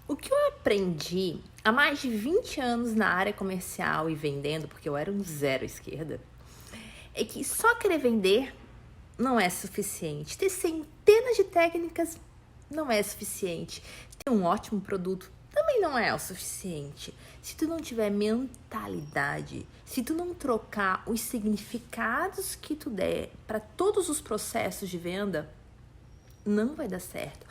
O que eu aprendi há mais de 20 anos na área comercial e vendendo, porque eu era um zero à esquerda, é que só querer vender não é suficiente. Ter centenas de técnicas não é suficiente. Ter um ótimo produto também não é o suficiente. Se tu não tiver mentalidade, se tu não trocar os significados que tu der para todos os processos de venda, não vai dar certo.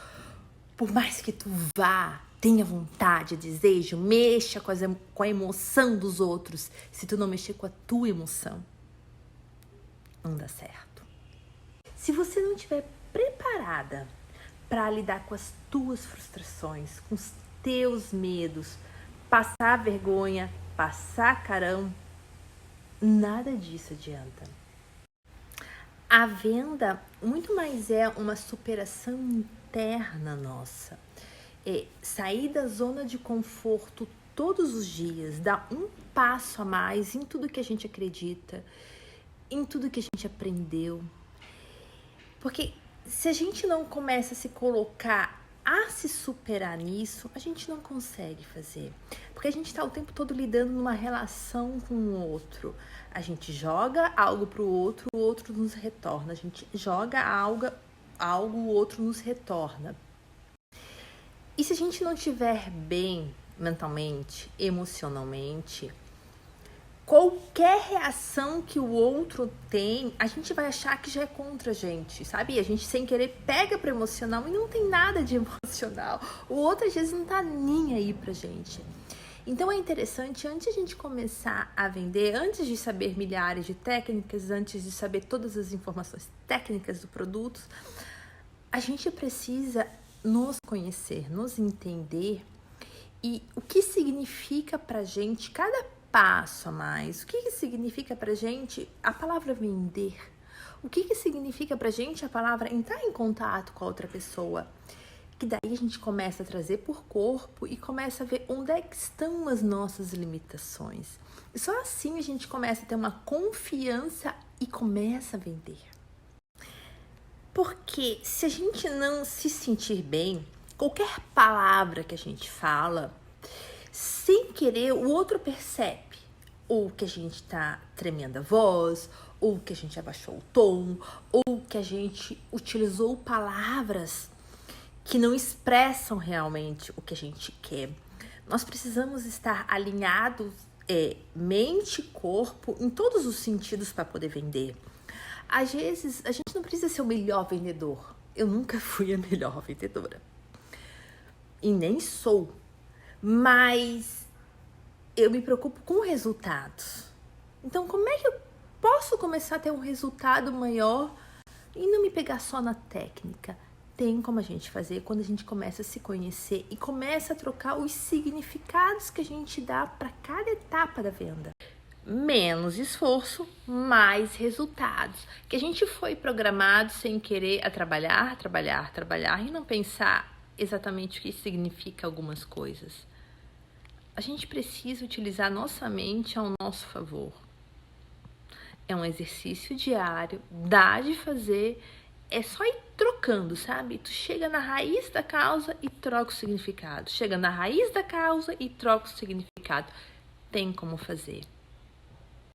Por mais que tu vá, tenha vontade, desejo, mexa com a emoção dos outros, se tu não mexer com a tua emoção, não dá certo. Se você não estiver preparada para lidar com as tuas frustrações, com os teus medos, passar vergonha, passar carão, nada disso adianta. A venda muito mais é uma superação interna nossa. É sair da zona de conforto todos os dias, dar um passo a mais em tudo que a gente acredita, em tudo que a gente aprendeu. Porque se a gente não começa a se colocar a se superar nisso, a gente não consegue fazer. Porque a gente está o tempo todo lidando numa relação com o outro. A gente joga algo para o outro nos retorna. A gente joga algo, o outro nos retorna. E se a gente não estiver bem mentalmente, emocionalmente, qualquer reação que o outro tem, a gente vai achar que já é contra a gente, sabe? A gente sem querer pega pro emocional e não tem nada de emocional. O outro às vezes não tá nem aí pra gente. Então é interessante, antes de a gente começar a vender, antes de saber milhares de técnicas, antes de saber todas as informações técnicas do produto, a gente precisa nos conhecer, nos entender e o que significa pra gente cada passo a mais. O que significa pra gente a palavra vender? O que significa pra gente a palavra entrar em contato com a outra pessoa? Que daí a gente começa a trazer por corpo e começa a ver onde é que estão as nossas limitações. E só assim a gente começa a ter uma confiança e começa a vender. Porque se a gente não se sentir bem, qualquer palavra que a gente fala, sem querer, o outro percebe. Ou que a gente tá tremendo a voz, ou que a gente abaixou o tom, ou que a gente utilizou palavras que não expressam realmente o que a gente quer. Nós precisamos estar alinhados, mente e corpo, em todos os sentidos para poder vender. Às vezes, a gente não precisa ser o melhor vendedor. Eu nunca fui a melhor vendedora. E nem sou. Mas eu me preocupo com resultados. Então, como é que eu posso começar a ter um resultado maior e não me pegar só na técnica? Tem como a gente fazer quando a gente começa a se conhecer e começa a trocar os significados que a gente dá para cada etapa da venda. Menos esforço, mais resultados. Que a gente foi programado sem querer a trabalhar e não pensar exatamente o que significa algumas coisas. A gente precisa utilizar nossa mente ao nosso favor. É um exercício diário, dá de fazer, é só ir trocando, sabe? Tu chega na raiz da causa e troca o significado. Chega na raiz da causa e troca o significado. Tem como fazer.